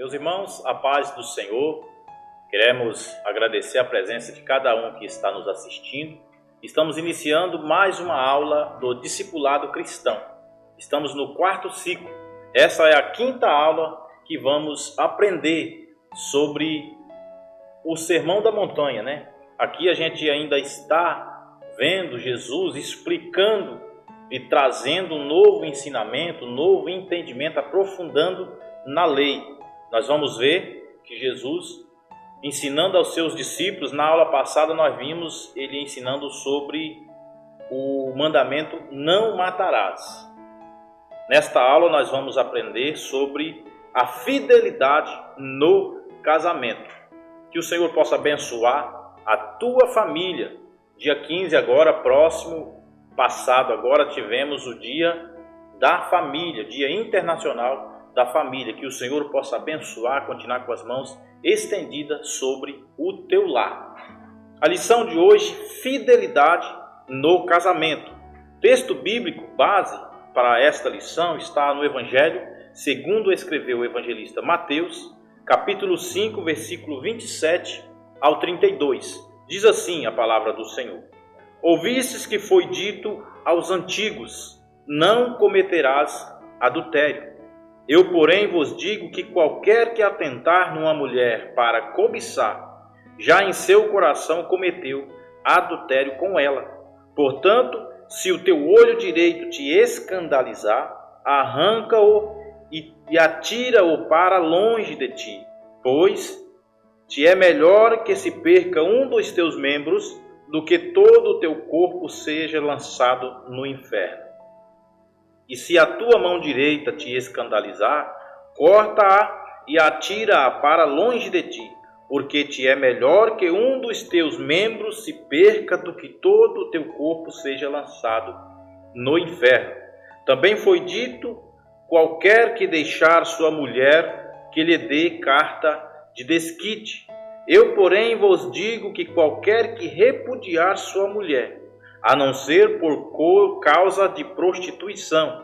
Meus irmãos, a paz do Senhor, queremos agradecer a presença de cada um que está nos assistindo. Estamos iniciando mais uma aula do Discipulado Cristão. Estamos no 4º ciclo. Essa é a 5ª aula que vamos aprender sobre o Sermão da Montanha, né? Aqui a gente ainda está vendo Jesus explicando e trazendo um novo ensinamento, um novo entendimento, aprofundando na lei. Nós vamos ver que Jesus, ensinando aos seus discípulos, na aula passada nós vimos ele ensinando sobre o mandamento não matarás. Nesta aula nós vamos aprender sobre a fidelidade no casamento. Que o Senhor possa abençoar a tua família. Dia 15 agora, passado agora, tivemos o dia da família, dia internacional da família. Que o Senhor possa abençoar, continuar com as mãos estendidas sobre o teu lar. A lição de hoje, fidelidade no casamento. Texto bíblico base para esta lição está no Evangelho, segundo escreveu o evangelista Mateus, capítulo 5, versículo 27 ao 32. Diz assim a palavra do Senhor: Ouvistes que foi dito aos antigos, não cometerás adultério. Eu, porém, vos digo que qualquer que atentar numa mulher para cobiçar, já em seu coração cometeu adultério com ela. Portanto, se o teu olho direito te escandalizar, arranca-o e atira-o para longe de ti, pois te é melhor que se perca um dos teus membros do que todo o teu corpo seja lançado no inferno. E se a tua mão direita te escandalizar, corta-a e atira-a para longe de ti, porque te é melhor que um dos teus membros se perca do que todo o teu corpo seja lançado no inferno. Também foi dito: qualquer que deixar sua mulher, que lhe dê carta de desquite. Eu, porém, vos digo que qualquer que repudiar sua mulher, a não ser por causa de prostituição,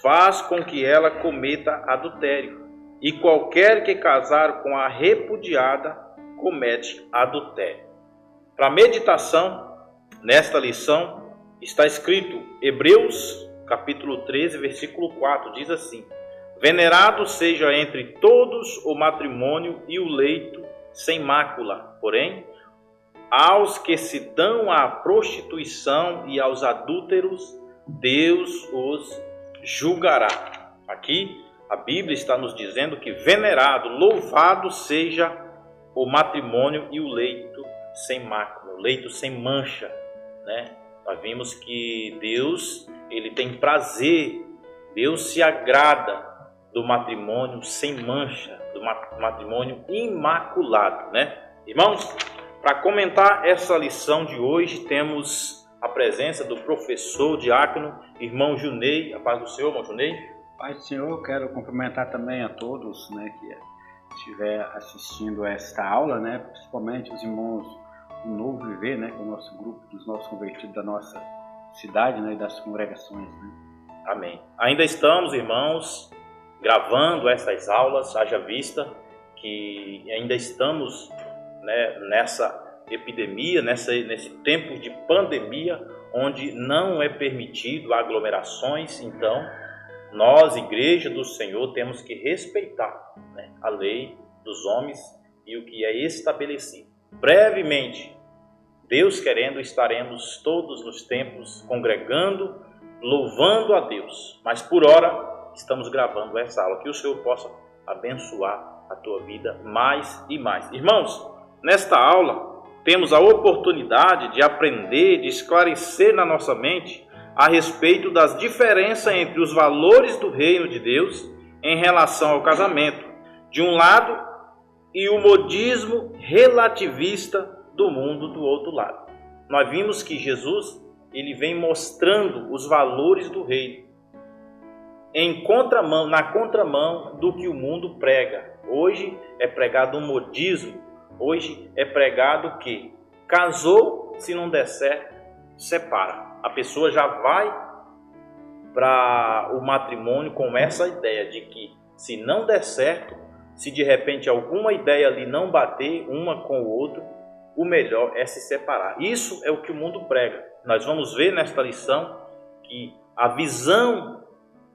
faz com que ela cometa adultério. E qualquer que casar com a repudiada, comete adultério. Para meditação, nesta lição, está escrito Hebreus, capítulo 13, versículo 4, diz assim: Venerado seja entre todos o matrimônio e o leito sem mácula, porém, aos que se dão à prostituição e aos adúlteros, Deus os julgará. Aqui a Bíblia está nos dizendo que venerado, louvado seja o matrimônio e o leito sem mácula, o leito sem mancha, né? Nós vimos que Deus, ele tem prazer, Deus se agrada do matrimônio sem mancha, do matrimônio imaculado, né? Irmãos, para comentar essa lição de hoje, temos a presença do professor diácono, irmão Junei. A paz do Senhor, irmão Junei. Paz do Senhor, eu quero cumprimentar também a todos, né, que estiver assistindo esta aula, né, principalmente os irmãos do Novo Viver, né, que é o nosso grupo dos nossos convertidos da nossa cidade, né, e das congregações, né. Amém. Ainda estamos, irmãos, gravando essas aulas, haja vista que ainda estamos, né, nessa epidemia, nesse tempo de pandemia, onde não é permitido aglomerações. Então, nós, Igreja do Senhor, temos que respeitar, né, a lei dos homens e o que é estabelecido. Brevemente, Deus querendo, estaremos todos nos templos congregando, louvando a Deus. Mas por hora, estamos gravando essa aula. Que o Senhor possa abençoar a tua vida mais e mais. Irmãos, nesta aula, temos a oportunidade de aprender, de esclarecer na nossa mente a respeito das diferenças entre os valores do reino de Deus em relação ao casamento, de um lado, e o modismo relativista do mundo do outro lado. Nós vimos que Jesus, ele vem mostrando os valores do reino na contramão do que o mundo prega. Hoje é pregado um modismo. Hoje é pregado que casou, se não der certo, separa. A pessoa já vai para o matrimônio com essa ideia de que se não der certo, Se de repente alguma ideia ali não bater uma com o outro, o melhor é se separar. Isso é o que o mundo prega. Nós vamos ver nesta lição que a visão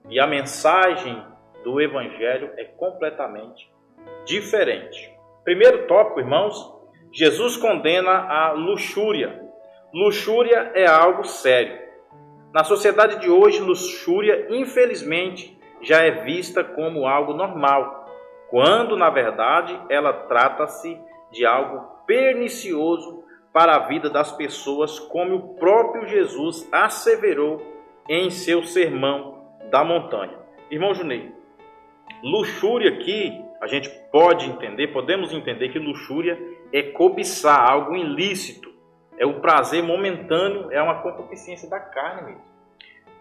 e a mensagem do Evangelho é completamente diferente. Primeiro tópico, irmãos, Jesus condena a luxúria. Luxúria é algo sério. Na sociedade de hoje, luxúria, infelizmente, já é vista como algo normal, quando, na verdade, ela trata-se de algo pernicioso para a vida das pessoas, como o próprio Jesus asseverou em seu sermão da montanha. Irmão Junei, luxúria aqui, a gente podemos entender que luxúria é cobiçar algo ilícito, é o prazer momentâneo, é uma concupiscência da carne mesmo.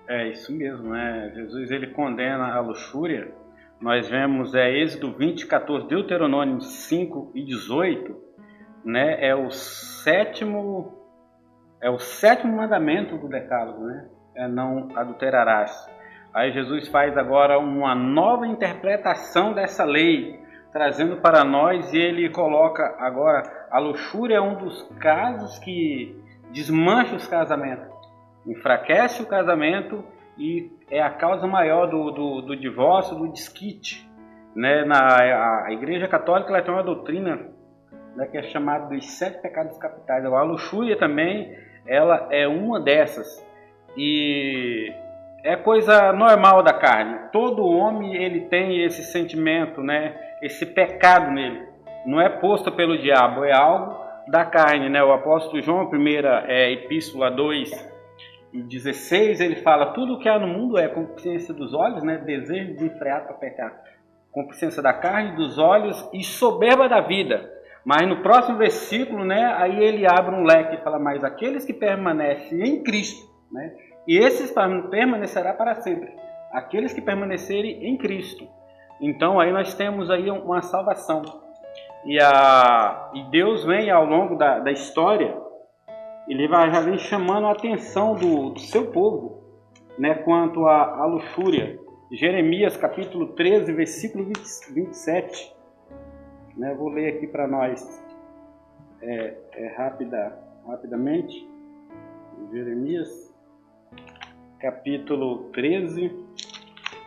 É isso mesmo, né? Jesus ele condena a luxúria. Nós vemos Êxodo 20, 14, Deuteronômio 5 e 18, né? É o sétimo mandamento do decálogo, né? É não adulterarás. Aí Jesus faz agora uma nova interpretação dessa lei, trazendo para nós, e ele coloca agora a luxúria é um dos casos que desmancha os casamentos, enfraquece o casamento e é a causa maior do divórcio, do desquite, né? A Igreja Católica ela tem uma doutrina, né, que é chamada dos 7 pecados capitais. A luxúria também ela é uma dessas e é coisa normal da carne. Todo homem ele tem esse sentimento, né? Esse pecado nele. Não é posto pelo diabo, é algo da carne, né? O apóstolo João, primeira epístola 2:16, ele fala: tudo que há no mundo é concupiscência dos olhos, né? Desejo desenfreado para pecar, concupiscência da carne, dos olhos e soberba da vida. Mas no próximo versículo, né? Aí ele abre um leque e fala: mas aqueles que permanecem em Cristo, né? E esses permanecerá para sempre, aqueles que permanecerem em Cristo. Então aí nós temos aí uma salvação. E Deus vem ao longo da história, ele já vem chamando a atenção do seu povo, né, quanto à luxúria. Jeremias capítulo 13, versículo 27. Né, vou ler aqui para nós rapidamente. Jeremias capítulo 13.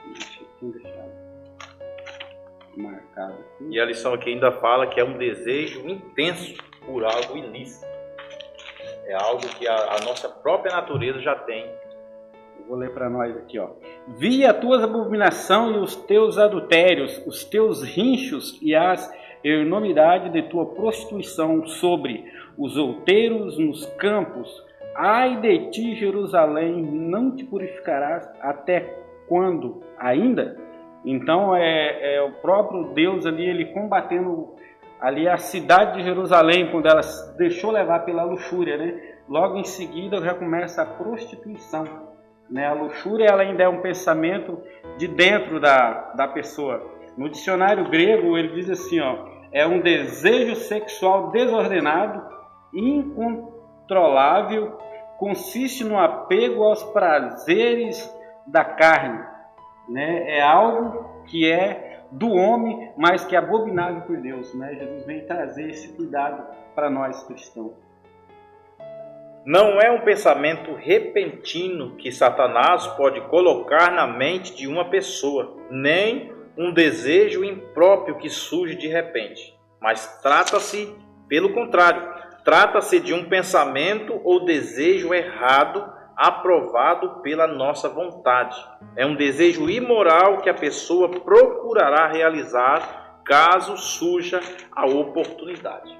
Deixa eu marcado aqui. E a lição aqui ainda fala que é um desejo intenso por algo ilícito. É algo que a nossa própria natureza já tem. Eu vou ler para nós aqui, ó. Vi a tua abominação e os teus adultérios, os teus rinchos e as enormidade de tua prostituição sobre os outeiros nos campos. Ai de ti, Jerusalém, não te purificarás até quando ainda? Então é o próprio Deus ali, ele combatendo ali a cidade de Jerusalém, quando ela se deixou levar pela luxúria, né? Logo em seguida já começa a prostituição, né? A luxúria ela ainda é um pensamento de dentro da pessoa. No dicionário grego ele diz assim, ó, é um desejo sexual desordenado, incontrolável, consiste no apego aos prazeres da carne, né? É algo que é do homem, mas que é abominável por Deus, né? Jesus vem trazer esse cuidado para nós cristãos. Não é um pensamento repentino que Satanás pode colocar na mente de uma pessoa, nem um desejo impróprio que surge de repente, mas trata-se, pelo contrário, trata-se de um pensamento ou desejo errado aprovado pela nossa vontade. É um desejo imoral que a pessoa procurará realizar caso surja a oportunidade.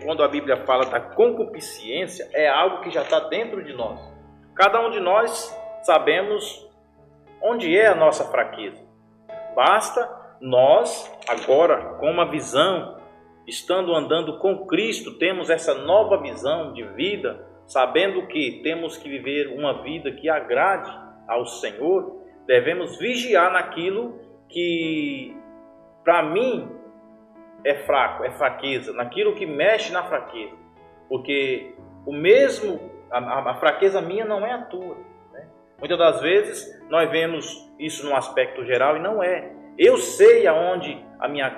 Quando a Bíblia fala da concupiscência, é algo que já está dentro de nós. Cada um de nós sabemos onde é a nossa fraqueza. Basta nós, agora, com uma visão, estando andando com Cristo, temos essa nova visão de vida, sabendo que temos que viver uma vida que agrade ao Senhor, devemos vigiar naquilo que, para mim, é fraco, é fraqueza, naquilo que mexe na fraqueza. Porque a fraqueza minha não é a tua, né? Muitas das vezes nós vemos isso num aspecto geral e não é. Eu sei aonde a minha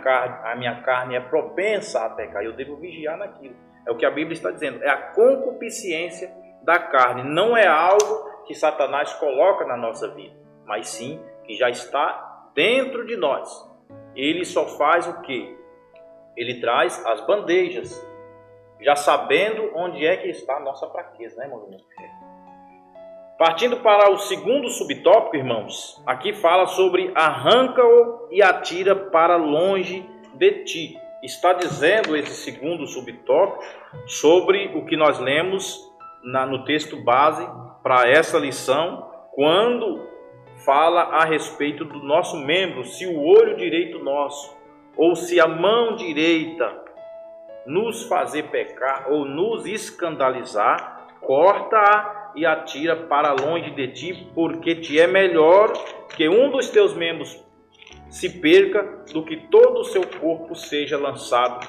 carne é propensa a pecar. Eu devo vigiar naquilo. É o que a Bíblia está dizendo. É a concupiscência da carne. Não é algo que Satanás coloca na nossa vida, mas sim que já está dentro de nós. Ele só faz o quê? Ele traz as bandejas, já sabendo onde é que está a nossa fraqueza, né, irmão? Partindo para o segundo subtópico, irmãos, aqui fala sobre arranca-o e atira para longe de ti. Está dizendo esse segundo subtópico sobre o que nós lemos no texto base para essa lição, quando fala a respeito do nosso membro, se o olho direito nosso, ou se a mão direita nos fazer pecar ou nos escandalizar, corta-a e atira para longe de ti, porque te é melhor que um dos teus membros se perca do que todo o seu corpo seja lançado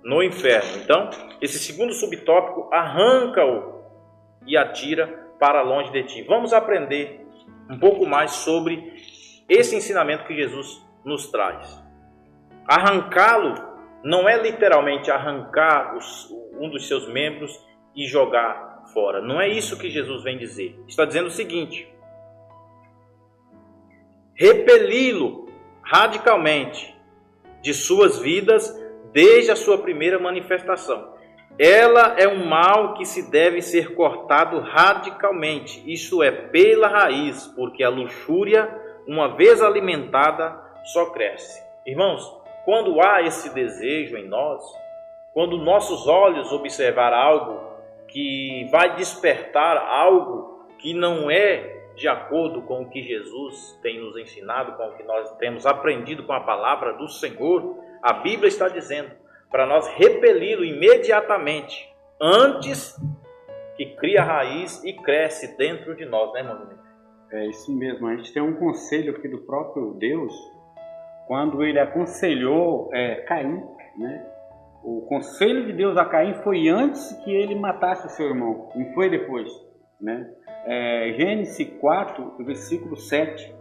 no inferno. Então, esse segundo subtópico, arranca-o e atira para longe de ti. Vamos aprender um pouco mais sobre esse ensinamento que Jesus nos traz. Arrancá-lo não é literalmente arrancar um dos seus membros e jogar fora. Não é isso que Jesus vem dizer. Está dizendo o seguinte: repeli-lo radicalmente de suas vidas desde a sua primeira manifestação. Ela é um mal que se deve ser cortado radicalmente, isto é, pela raiz, porque a luxúria, uma vez alimentada, só cresce. Irmãos, quando há esse desejo em nós, quando nossos olhos observar algo que vai despertar algo que não é de acordo com o que Jesus tem nos ensinado, com o que nós temos aprendido com a palavra do Senhor, a Bíblia está dizendo para nós repeli-lo imediatamente, antes que cria raiz e cresce dentro de nós, né, irmão? É isso mesmo. A gente tem um conselho aqui do próprio Deus, quando ele aconselhou Caim, né? O conselho de Deus a Caim foi antes que ele matasse o seu irmão, não foi depois, né? Gênesis 4, versículo 7,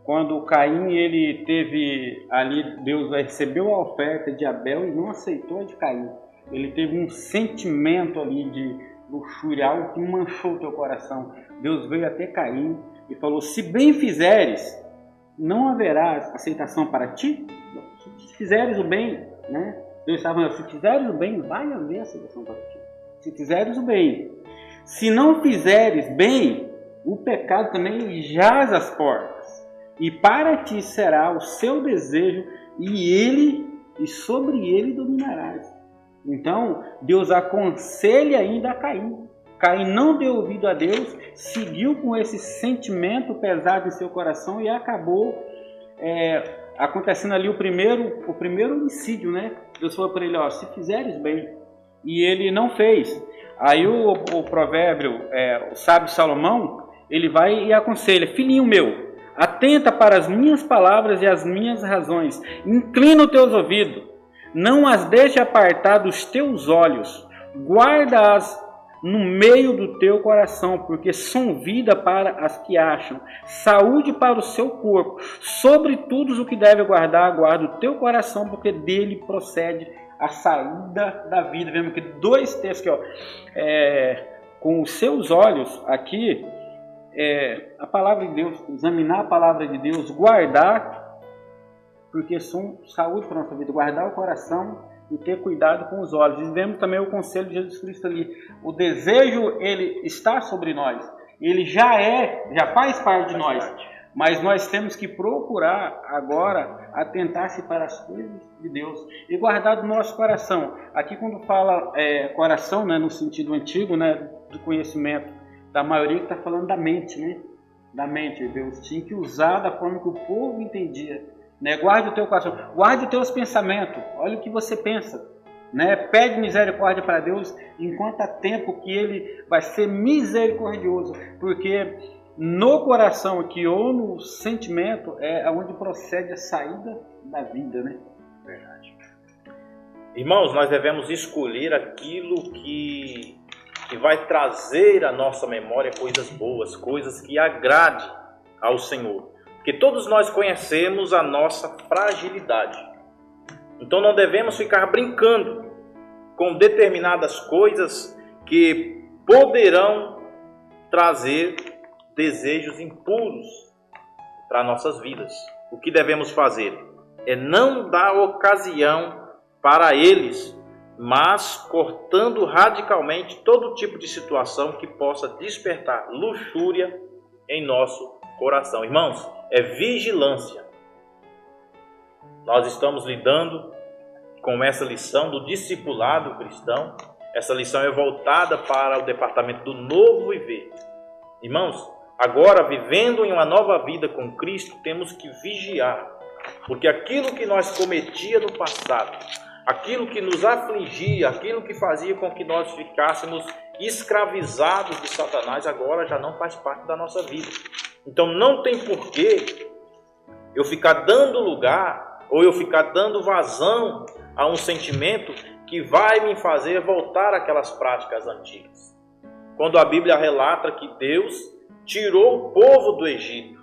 quando Caim ele teve ali, Deus recebeu a oferta de Abel e não aceitou a de Caim. Ele teve um sentimento ali de luxúria, algo que manchou o teu coração. Deus veio até Caim e falou: se bem fizeres, não haverá aceitação para ti? Se fizeres o bem, né? Deus estava falando: se fizeres o bem, vai haver aceitação para ti. Se fizeres o bem. Se não fizeres bem, o pecado também jaz às portas. E para ti será o seu desejo, e sobre ele dominarás. Então, Deus aconselha ainda a Caim. Caim não deu ouvido a Deus, seguiu com esse sentimento pesado em seu coração e acabou acontecendo ali o primeiro homicídio, né? Deus falou para ele: ó, se fizeres bem. E ele não fez. Aí o provérbio, o sábio Salomão, ele vai e aconselha: filhinho meu, atenta para as minhas palavras e as minhas razões, inclina os teus ouvidos, não as deixe apartar dos teus olhos, guarda-as no meio do teu coração, porque são vida para as que acham, saúde para o seu corpo. Sobre tudo o que deve guardar, guarda o teu coração, porque dele procede a saída da vida. Vemos que dois textos aqui, com os seus olhos aqui, a palavra de Deus, examinar a palavra de Deus, guardar, porque são saúde para a nossa vida, guardar o coração e ter cuidado com os olhos. E vemos também o conselho de Jesus Cristo ali. O desejo, ele está sobre nós, ele já faz parte de nós, mas nós temos que procurar agora atentar-se para as coisas de Deus e guardar do nosso coração. Aqui quando fala coração, né, no sentido antigo, né, do conhecimento da maioria, que está falando da mente, né? Da mente. Deus tinha que usar da forma que o povo entendia, né? Guarde o teu coração, guarde os teus pensamentos, olha o que você pensa, né? Pede misericórdia para Deus enquanto há tempo, que Ele vai ser misericordioso, porque no coração aqui, ou no sentimento, é onde procede a saída da vida, né? Verdade. Irmãos, nós devemos escolher aquilo que vai trazer à nossa memória coisas boas, coisas que agrade ao Senhor. Porque todos nós conhecemos a nossa fragilidade. Então não devemos ficar brincando com determinadas coisas que poderão trazer desejos impuros para nossas vidas. O que devemos fazer é não dar ocasião para eles, mas cortando radicalmente todo tipo de situação que possa despertar luxúria em nosso coração. Irmãos, é vigilância. Nós estamos lidando com essa lição do discipulado cristão. Essa lição é voltada para o departamento do novo viver. Irmãos, agora vivendo em uma nova vida com Cristo, temos que vigiar, porque aquilo que nós cometia no passado, aquilo que nos afligia, aquilo que fazia com que nós ficássemos escravizados de Satanás, agora já não faz parte da nossa vida. Então não tem porquê eu ficar dando lugar ou eu ficar dando vazão a um sentimento que vai me fazer voltar àquelas práticas antigas. Quando a Bíblia relata que Deus tirou o povo do Egito,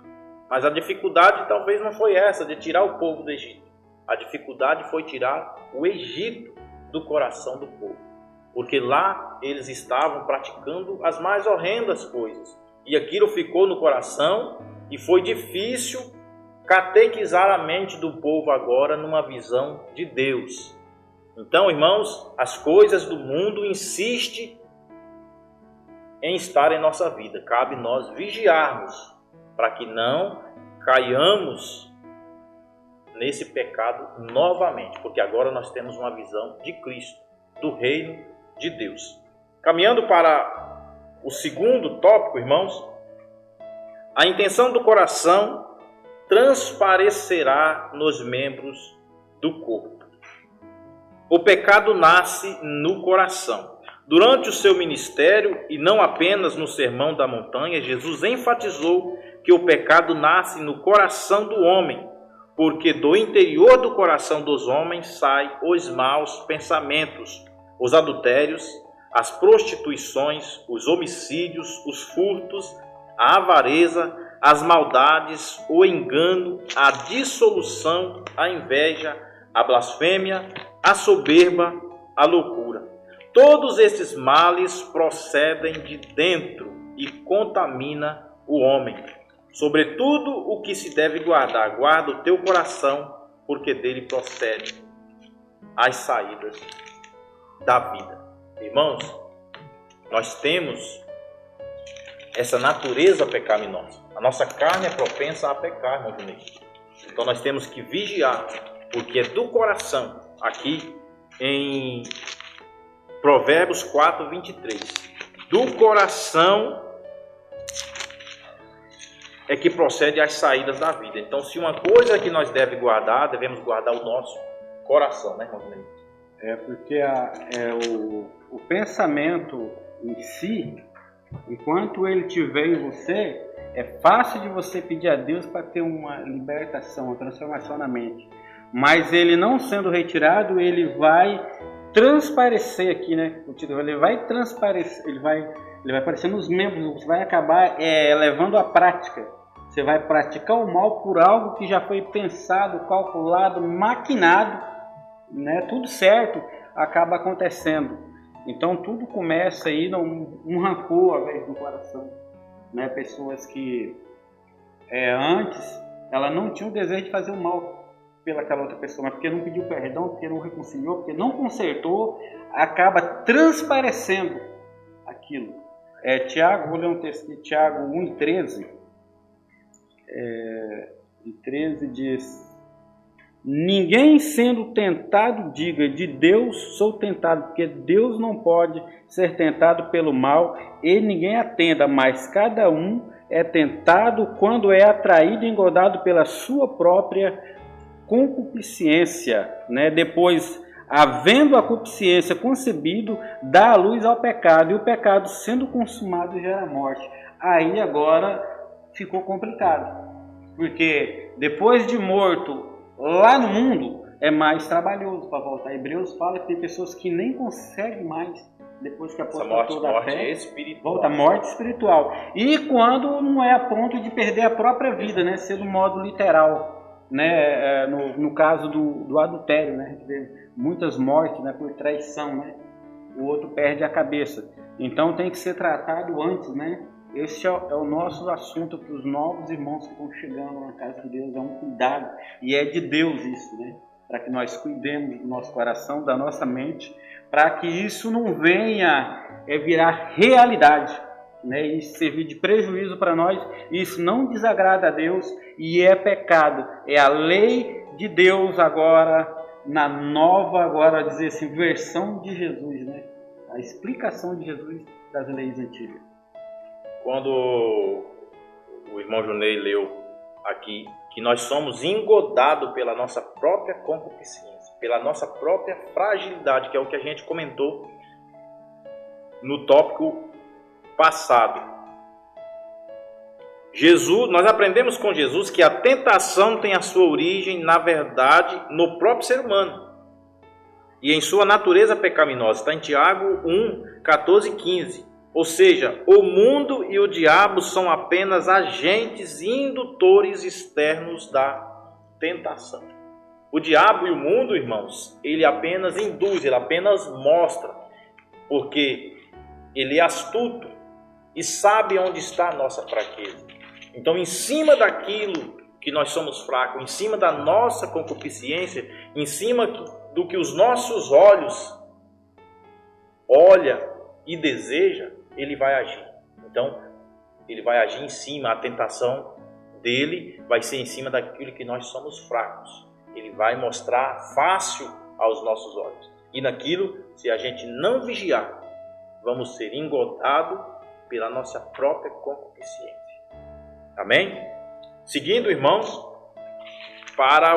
mas a dificuldade talvez não foi essa de tirar o povo do Egito. A dificuldade foi tirar o Egito do coração do povo, porque lá eles estavam praticando as mais horrendas coisas, e aquilo ficou no coração e foi difícil catequizar a mente do povo agora numa visão de Deus. Então, irmãos, as coisas do mundo insistem em estar em nossa vida. Cabe nós vigiarmos para que não caiamos nesse pecado novamente, porque agora nós temos uma visão de Cristo, do reino de Deus. Caminhando para o segundo tópico, irmãos, a intenção do coração transparecerá nos membros do corpo. O pecado nasce no coração. Durante o seu ministério, e não apenas no Sermão da Montanha, Jesus enfatizou que o pecado nasce no coração do homem, porque do interior do coração dos homens saem os maus pensamentos, os adultérios, as prostituições, os homicídios, os furtos, a avareza, as maldades, o engano, a dissolução, a inveja, a blasfêmia, a soberba, a loucura. Todos esses males procedem de dentro e contamina o homem. Sobretudo o que se deve guardar, guarda o teu coração, porque dele procede as saídas da vida. Irmãos, nós temos essa natureza pecaminosa. A nossa carne é propensa a pecar, irmão Juninho. Então nós temos que vigiar, porque é do coração, aqui em Provérbios 4, 23. Do coração é que procede as saídas da vida. Então, se uma coisa que nós devemos guardar o nosso coração, né, irmão Juninho? Porque o pensamento em si, enquanto ele estiver em você, é fácil de você pedir a Deus para ter uma libertação, uma transformação na mente. Mas ele não sendo retirado, ele vai transparecer aqui, né? Ele vai transparecer, ele vai aparecer nos membros, você vai acabar levando à prática. Você vai praticar o mal por algo que já foi pensado, calculado, maquinado, né? Tudo certo acaba acontecendo. Então tudo começa aí num rancor ao invés do coração, né? Pessoas que antes ela não tinha o desejo de fazer o mal pelaquela outra pessoa, mas porque não pediu perdão, porque não reconciliou, porque não consertou, acaba transparecendo aquilo. Tiago, vou ler um texto aqui, Tiago 1,13. Em 13 diz: ninguém sendo tentado diga, de Deus sou tentado, porque Deus não pode ser tentado pelo mal, e ninguém atenda, mas cada um é tentado quando é atraído e engodado pela sua própria concupiscência, né? Depois, havendo a concupiscência concebido, dá a luz ao pecado, e o pecado sendo consumado gera morte. Aí agora ficou complicado, porque depois de morto lá no mundo é mais trabalhoso para voltar. Hebreus fala que tem pessoas que nem conseguem mais depois que essa apostatou da morte fé, espiritual. volta a morte espiritual. E quando não é a ponto de perder a própria vida, né? Ser do modo literal, né? No caso do adultério, né? A gente vê muitas mortes, né? Por traição, né? O outro perde a cabeça. Então tem que ser tratado antes, né? Esse é o nosso assunto para os novos irmãos que estão chegando na casa de Deus. É um cuidado, e é de Deus isso, né? Para que nós cuidemos do nosso coração, da nossa mente, para que isso não venha virar realidade, né? E servir de prejuízo para nós. Isso não desagrada a Deus e é pecado. É a lei de Deus agora, na nova, agora dizer assim, versão de Jesus, né? A explicação de Jesus das leis antigas. Quando o irmão Junei leu aqui que nós somos engodados pela nossa própria concupiscência, pela nossa própria fragilidade, que é o que a gente comentou no tópico passado. Nós aprendemos com Jesus que a tentação tem a sua origem, na verdade, no próprio ser humano e em sua natureza pecaminosa. Está em Tiago 1, 14 e 15. Ou seja, o mundo e o diabo são apenas agentes indutores externos da tentação. O diabo e o mundo, irmãos, ele apenas induz, ele apenas mostra, porque ele é astuto e sabe onde está a nossa fraqueza. Então, em cima daquilo que nós somos fracos, em cima da nossa concupiscência, em cima do que os nossos olhos olham e desejam, ele vai agir. Então, ele vai agir em cima, a tentação dele vai ser em cima daquilo que nós somos fracos. Ele vai mostrar fácil aos nossos olhos. E naquilo, se a gente não vigiar, vamos ser engodados pela nossa própria concupiscência. Amém? Seguindo, irmãos, para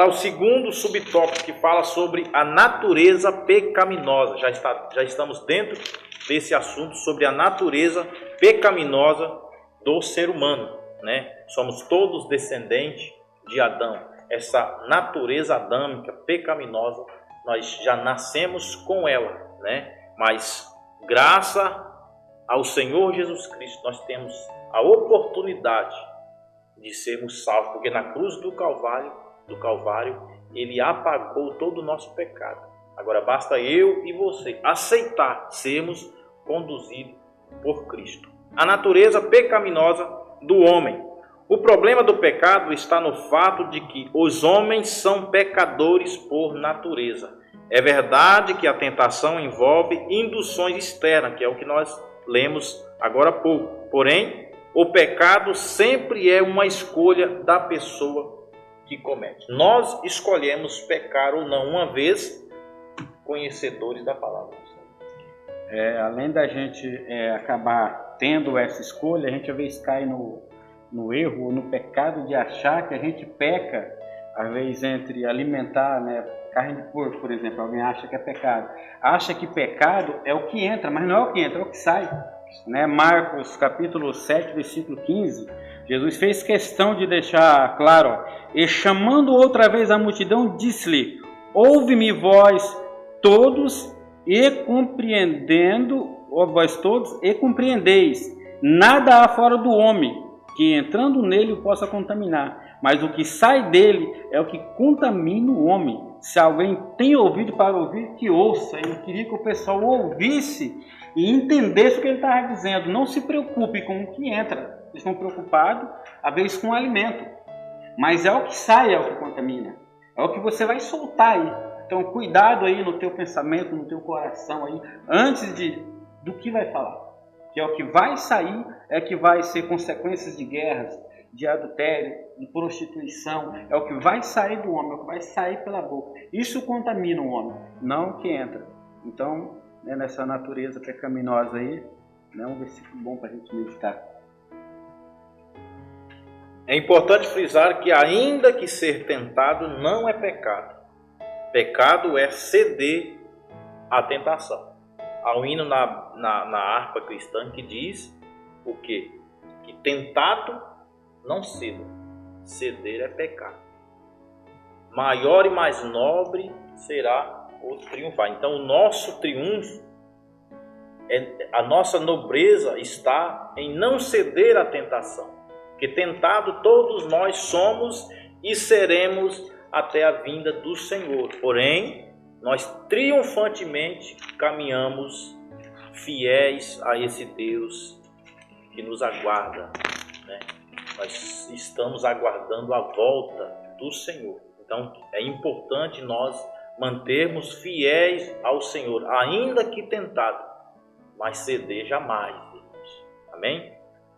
o segundo subtópico, que fala sobre a natureza pecaminosa. Já estamos dentro desse assunto sobre a natureza pecaminosa do ser humano, né? Somos todos descendentes de Adão. Essa natureza adâmica pecaminosa, nós já nascemos com ela, né? Mas graças ao Senhor Jesus Cristo, nós temos a oportunidade de sermos salvos, porque na cruz do Calvário, ele apagou todo o nosso pecado. Agora basta eu e você aceitar sermos conduzidos por Cristo. A natureza pecaminosa do homem. O problema do pecado está no fato de que os homens são pecadores por natureza. É verdade que a tentação envolve induções externas, que é o que nós lemos agora há pouco. Porém, o pecado sempre é uma escolha da pessoa que comete. Nós escolhemos pecar ou não, uma vez conhecedores da palavra do Senhor. Além da gente acabar tendo essa escolha, a gente às vezes cai no erro ou no pecado de achar que a gente peca, às vezes, entre alimentar, né, carne de porco, por exemplo. Alguém acha que é pecado. Acha que pecado é o que entra, mas não é o que entra, é o que sai. Né? Marcos capítulo 7, versículo 15, Jesus fez questão de deixar claro, e chamando outra vez a multidão, disse-lhe: ouve-me vós todos e vós todos e compreendeis, nada há fora do homem que entrando nele o possa contaminar, mas o que sai dele é o que contamina o homem. Se alguém tem ouvido para ouvir, que ouça. Eu queria que o pessoal ouvisse e entendesse o que ele estava dizendo. Não se preocupe com o que entra. Eles estão preocupados, às vezes, com o alimento. Mas é o que sai, é o que contamina. É o que você vai soltar aí. Então, cuidado aí no teu pensamento, no teu coração aí, antes do que vai falar. Que é o que vai sair, é que vai ser consequências de guerras, de adultério, de prostituição. É o que vai sair do homem, é o que vai sair pela boca. Isso contamina o homem, não o que entra. Então, nessa natureza pecaminosa aí, é um versículo bom para a gente meditar. É importante frisar que ainda que ser tentado não é pecado. Pecado é ceder à tentação. Há um hino na harpa cristã que diz o quê? Que tentado não ceda. Ceder é pecado. Maior e mais nobre será ou triunfar. Então, o nosso triunfo, a nossa nobreza está em não ceder à tentação. Porque tentado todos nós somos e seremos até a vinda do Senhor. Porém, nós triunfantemente caminhamos fiéis a esse Deus que nos aguarda, né? Nós estamos aguardando a volta do Senhor. Então, é importante nós mantermos fiéis ao Senhor, ainda que tentado, mas ceder jamais, irmãos. Amém?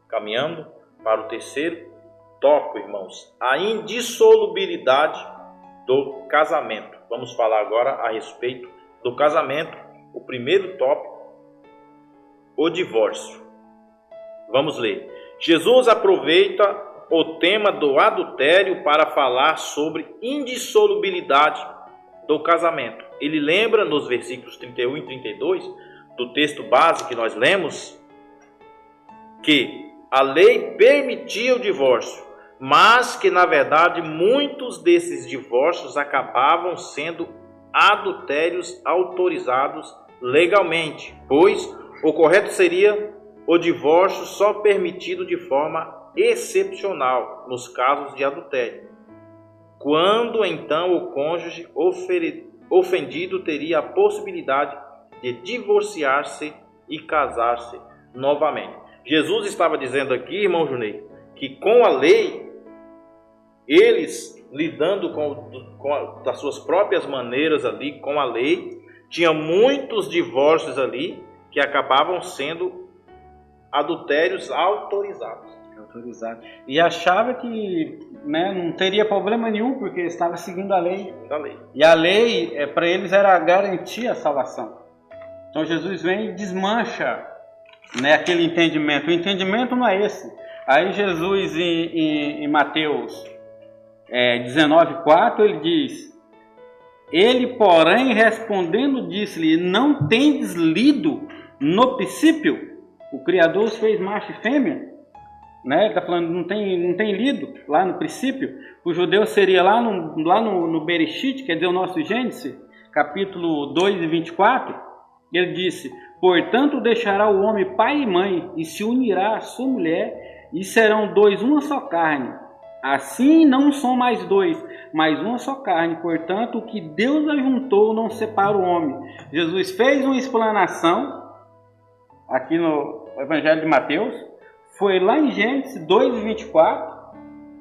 Caminhando para o terceiro tópico, irmãos, a indissolubilidade do casamento. Vamos falar agora a respeito do casamento. O primeiro tópico, o divórcio. Vamos ler. Jesus aproveita o tema do adultério para falar sobre indissolubilidade do casamento. Ele lembra nos versículos 31 e 32 do texto base que nós lemos que a lei permitia o divórcio, mas que na verdade muitos desses divórcios acabavam sendo adultérios autorizados legalmente, pois o correto seria o divórcio só permitido de forma excepcional nos casos de adultério, quando então o cônjuge ofendido teria a possibilidade de divorciar-se e casar-se novamente. Jesus estava dizendo aqui, irmão Junei, que com a lei, eles lidando das suas próprias maneiras ali com a lei, tinha muitos divórcios ali que acabavam sendo adultérios autorizados. E achava que, né, não teria problema nenhum, porque estava seguindo a lei. E a lei, para eles, era garantir a salvação. Então Jesus vem e desmancha, né, aquele entendimento. O entendimento não é esse. Aí Jesus, em Mateus 19:4, ele diz: ele, porém, respondendo, disse-lhe: não tendes lido no princípio? O Criador os fez macho e fêmea, né? Ele está falando, não tem lido lá no princípio. O judeu seria lá no Bereshit, quer dizer, o nosso Gênesis, capítulo 2 e 24. Ele disse: portanto deixará o homem pai e mãe, e se unirá à sua mulher, e serão dois uma só carne. Assim não são mais dois, mas uma só carne. Portanto, o que Deus ajuntou não separa o homem. Jesus fez uma explanação aqui no Evangelho de Mateus, foi lá em Gênesis 2:24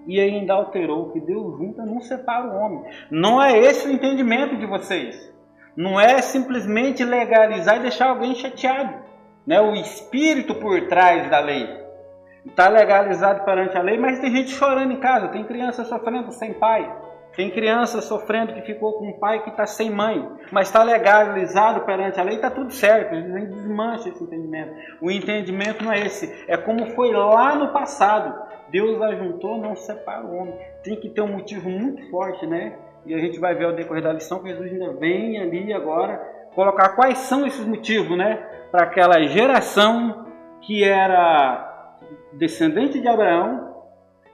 e ainda alterou: que Deus junta não separa o homem. Não é esse o entendimento de vocês. Não é simplesmente legalizar e deixar alguém chateado, né? O espírito por trás da lei está legalizado perante a lei, mas tem gente chorando em casa, tem criança sofrendo sem pai, tem criança sofrendo que ficou com um pai que está sem mãe, mas está legalizado perante a lei, está tudo certo. A gente desmancha esse entendimento. O entendimento não é esse, é como foi lá no passado. Deus ajuntou, não separa o homem. Tem que ter um motivo muito forte, né? E a gente vai ver ao decorrer da lição que Jesus ainda vem ali agora colocar quais são esses motivos, né? Para aquela geração que era descendente de Abraão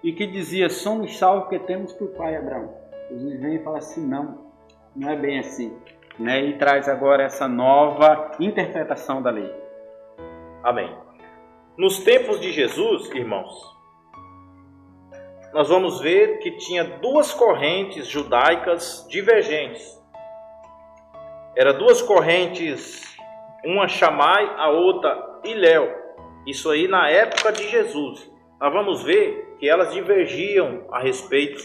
e que dizia: somos salvos porque temos por pai Abraão. Jesus vem e fala assim: não é bem assim, né? E traz agora essa nova interpretação da lei. Amém. Nos tempos de Jesus, irmãos, nós vamos ver que tinha duas correntes judaicas divergentes. Eram duas correntes, uma Shammai, a outra Hilel. Isso aí na época de Jesus. Nós vamos ver que elas divergiam a respeito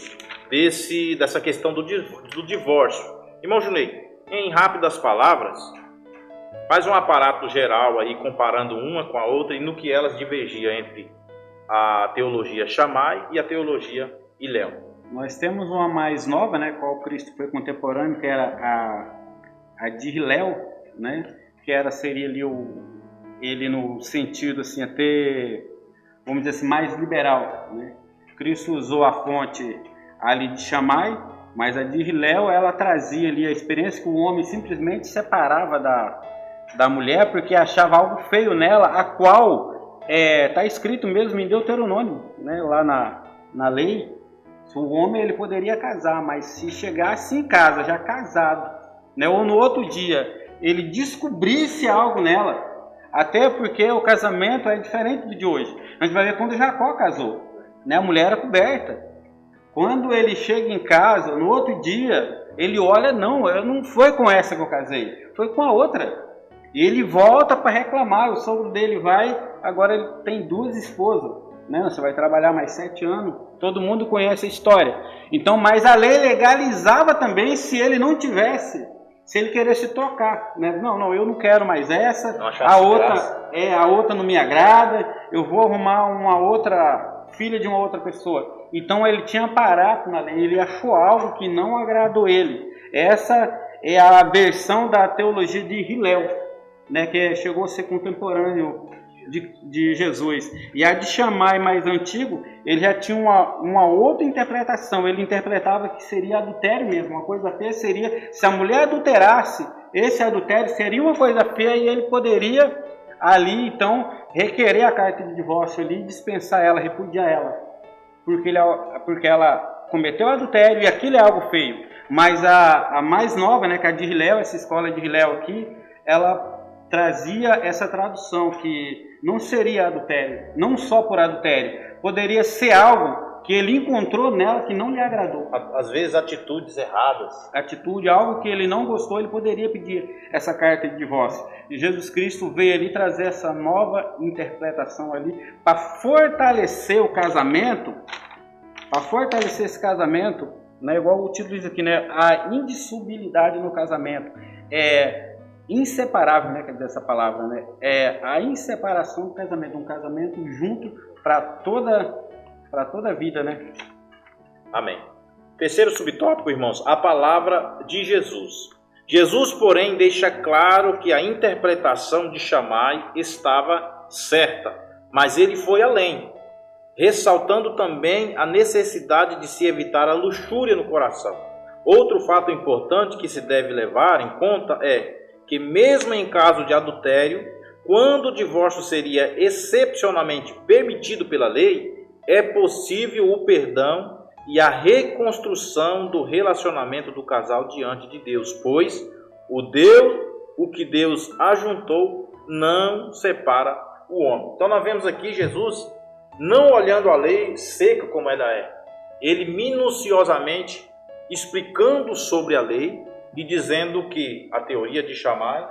dessa questão do divórcio. Irmão Junei, em rápidas palavras, faz um aparato geral aí comparando uma com a outra e no que elas divergiam entre a teologia Shammai e a teologia Hilel. Nós temos uma mais nova, né, qual Cristo foi contemporâneo, que era a de Hilel, né, que seria ali ele no sentido assim até, vamos dizer assim, mais liberal, né? Cristo usou a fonte ali de Shammai, mas a de Hilel, ela trazia ali a experiência que o homem simplesmente separava da mulher porque achava algo feio nela, a qual está escrito mesmo em Deuteronômio, né, lá na lei. O homem ele poderia casar, mas se chegasse em casa já casado né, ou no outro dia, ele descobrisse algo nela. Até porque o casamento é diferente do de hoje. A gente vai ver quando Jacó casou, né, a mulher era coberta. Quando ele chega em casa, no outro dia, ele olha, não foi com essa que eu casei, foi com a outra. E ele volta para reclamar, o sogro dele vai, agora ele tem 2 esposas. Né? Você vai trabalhar mais 7 anos, todo mundo conhece a história. Então, mas a lei legalizava também se ele não tivesse, se ele queresse trocar. Né? Não, eu não quero mais essa, a outra não me agrada, eu vou arrumar uma outra filha de uma outra pessoa. Então ele tinha aparato na lei, ele achou algo que não agradou ele. Essa é a versão da teologia de Hillel, né, que chegou a ser contemporâneo de Jesus. E a de Shammai, mais antigo, ele já tinha uma outra interpretação. Ele interpretava que seria adultério mesmo, uma coisa feia seria, se a mulher adulterasse, esse adultério seria uma coisa feia e ele poderia ali, então, requerer a carta de divórcio ali, dispensar ela, repudiar ela. Porque ela cometeu adultério e aquilo é algo feio. Mas a mais nova, né, que é a de Hillel, essa escola de Hillel aqui, ela trazia essa tradução que não seria adultério, não só por adultério, poderia ser algo que ele encontrou nela que não lhe agradou. Às vezes atitudes erradas. Algo que ele não gostou, ele poderia pedir essa carta de divórcio. E Jesus Cristo veio ali trazer essa nova interpretação ali para fortalecer o casamento, esse casamento, né, igual o título diz aqui, né, a indissolubilidade no casamento. Inseparável, né, quer dizer essa palavra, né? É a inseparação do casamento, um casamento junto para toda a vida, né? Amém. Terceiro subtópico, irmãos, a palavra de Jesus. Jesus, porém, deixa claro que a interpretação de Shammai estava certa, mas ele foi além, ressaltando também a necessidade de se evitar a luxúria no coração. Outro fato importante que se deve levar em conta é que mesmo em caso de adultério, quando o divórcio seria excepcionalmente permitido pela lei, é possível o perdão e a reconstrução do relacionamento do casal diante de Deus, pois o que Deus ajuntou não separa o homem. Então nós vemos aqui Jesus não olhando a lei seca como ela é, ele minuciosamente explicando sobre a lei e dizendo que a teoria de Shammai,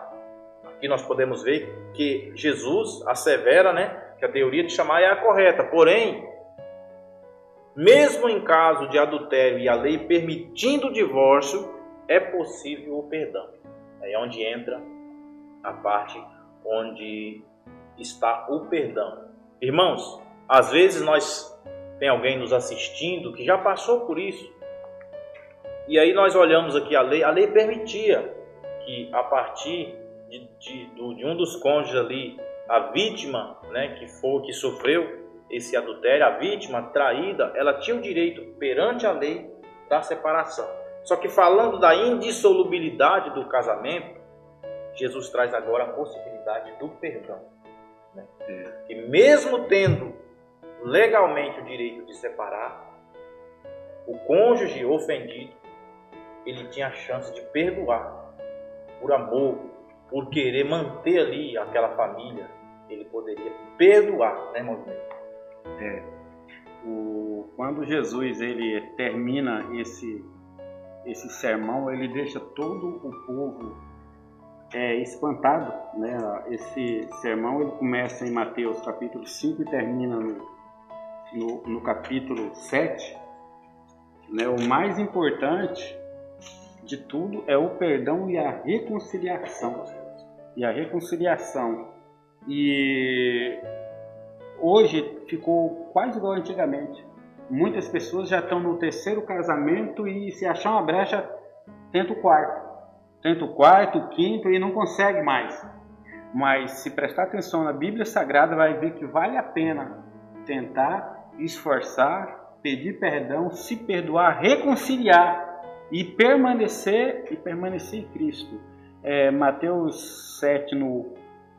aqui nós podemos ver que Jesus assevera, né, que a teoria de Shammai é a correta. Porém, mesmo em caso de adultério e a lei permitindo o divórcio, é possível o perdão. É onde entra a parte onde está o perdão. Irmãos, às vezes tem alguém nos assistindo que já passou por isso. E aí nós olhamos aqui a lei permitia que a partir de um dos cônjuges ali, a vítima, né, que sofreu esse adultério, a vítima traída, ela tinha o direito perante a lei da separação. Só que falando da indissolubilidade do casamento, Jesus traz agora a possibilidade do perdão. Né? E mesmo tendo legalmente o direito de separar, o cônjuge ofendido, ele tinha a chance de perdoar, por amor, por querer manter ali aquela família, ele poderia perdoar, né, irmão? Quando Jesus ele termina esse sermão, ele deixa todo o povo espantado, né? Esse sermão ele começa em Mateus capítulo 5 e termina no capítulo 7. Né? O mais importante de tudo é o perdão e a reconciliação. E hoje ficou quase igual antigamente. Muitas pessoas já estão no terceiro casamento e se achar uma brecha, tenta o quarto, o quinto e não consegue mais. Mas se prestar atenção na Bíblia Sagrada, vai ver que vale a pena tentar, esforçar, pedir perdão, se perdoar, reconciliar e permanecer em Cristo. Mateus 7, no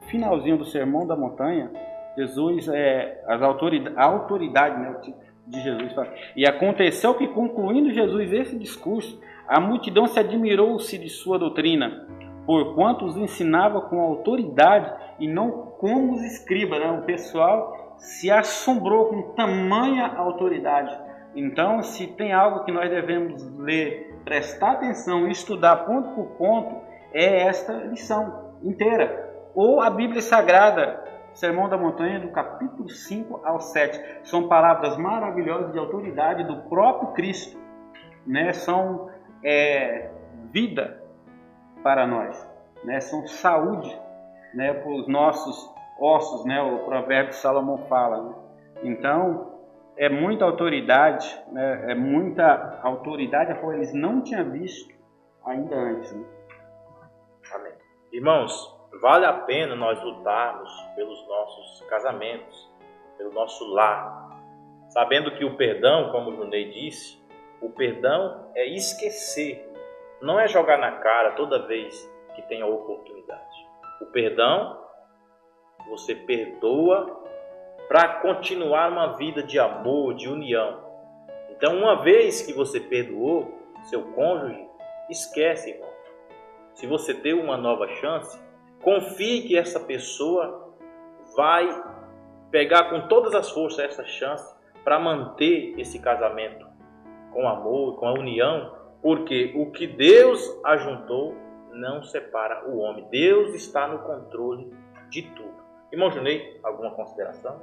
finalzinho do Sermão da Montanha, Jesus, a autoridade, né, de Jesus fala, e aconteceu que concluindo Jesus esse discurso, A multidão se admirou-se de sua doutrina, porquanto os ensinava com autoridade e não como os escribas, né? O pessoal se assombrou com tamanha autoridade. Então, se tem algo que nós devemos ler, prestar atenção e estudar ponto por ponto, é esta lição inteira. Ou a Bíblia Sagrada, Sermão da Montanha, do capítulo 5 ao 7. São palavras maravilhosas de autoridade do próprio Cristo, né? São vida para nós, né? São saúde, né, para os nossos ossos, né? O provérbio de Salomão fala, né? Então, é muita autoridade, né? É muita autoridade a qual eles não tinham visto ainda antes, né? Amém. Irmãos, vale a pena nós lutarmos pelos nossos casamentos, pelo nosso lar, sabendo que o perdão, como o Junei disse, o perdão é esquecer, não é jogar na cara toda vez que tem a oportunidade. O perdão, você perdoa para continuar uma vida de amor, de união. Então, uma vez que você perdoou seu cônjuge, esquece, irmão. Se você deu uma nova chance, confie que essa pessoa vai pegar com todas as forças essa chance para manter esse casamento com amor, com a união, porque o que Deus ajuntou não separa o homem. Deus está no controle de tudo. Irmão Junei, alguma consideração?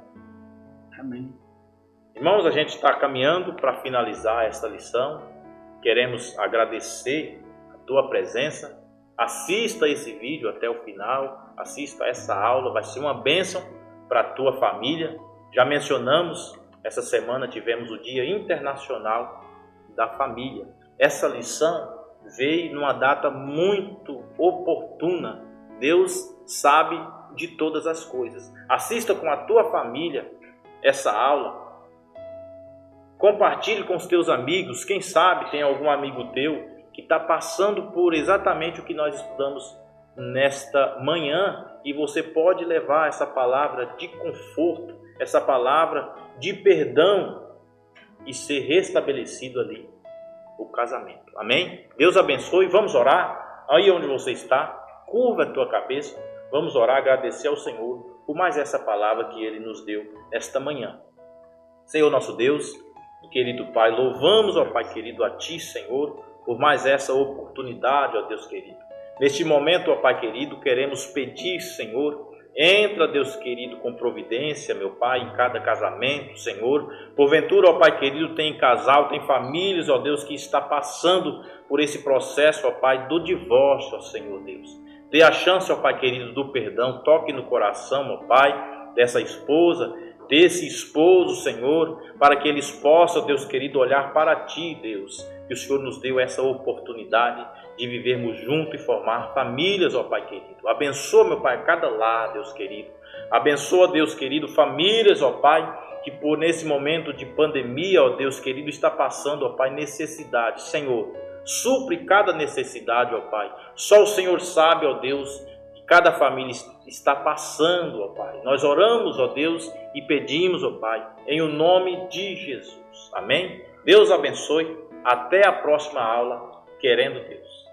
Amém. Irmãos, a gente está caminhando para finalizar esta lição. Queremos agradecer a tua presença. Assista esse vídeo até o final, assista essa aula, vai ser uma bênção para a tua família. Já mencionamos, essa semana tivemos o Dia Internacional da Família. Essa lição veio numa data muito oportuna. Deus sabe de todas as coisas. Assista com a tua família essa aula. Compartilhe com os teus amigos. Quem sabe tem algum amigo teu que está passando por exatamente o que nós estudamos nesta manhã, e você pode levar essa palavra de conforto, essa palavra de perdão e ser restabelecido ali o casamento. Amém? Deus abençoe. Vamos orar. Aí onde você está, curva a tua cabeça. Vamos orar, agradecer ao Senhor por mais essa palavra que Ele nos deu esta manhã. Senhor nosso Deus e querido Pai, louvamos, ó Pai querido, a Ti, Senhor, por mais essa oportunidade, ó Deus querido. Neste momento, ó Pai querido, queremos pedir, Senhor, entra, Deus querido, com providência, meu Pai, em cada casamento, Senhor. Porventura, ó Pai querido, tem casal, tem famílias, ó Deus, que está passando por esse processo, ó Pai, do divórcio, ó Senhor Deus. Dê a chance, ó Pai querido, do perdão, toque no coração, ó Pai, dessa esposa, desse esposo, Senhor, para que eles possam, Deus querido, olhar para Ti, Deus, que o Senhor nos deu essa oportunidade de vivermos juntos e formar famílias, ó Pai querido. Abençoa, meu Pai, cada lar, Deus querido. Abençoa, Deus querido, famílias, ó Pai, que por nesse momento de pandemia, ó Deus querido, está passando, ó Pai, necessidade. Senhor, supre cada necessidade, ó Pai. Só o Senhor sabe, ó Deus, que cada família está passando, ó Pai. Nós oramos, ó Deus, e pedimos, ó Pai, em o nome de Jesus. Amém? Deus abençoe. Até a próxima aula, querendo Deus.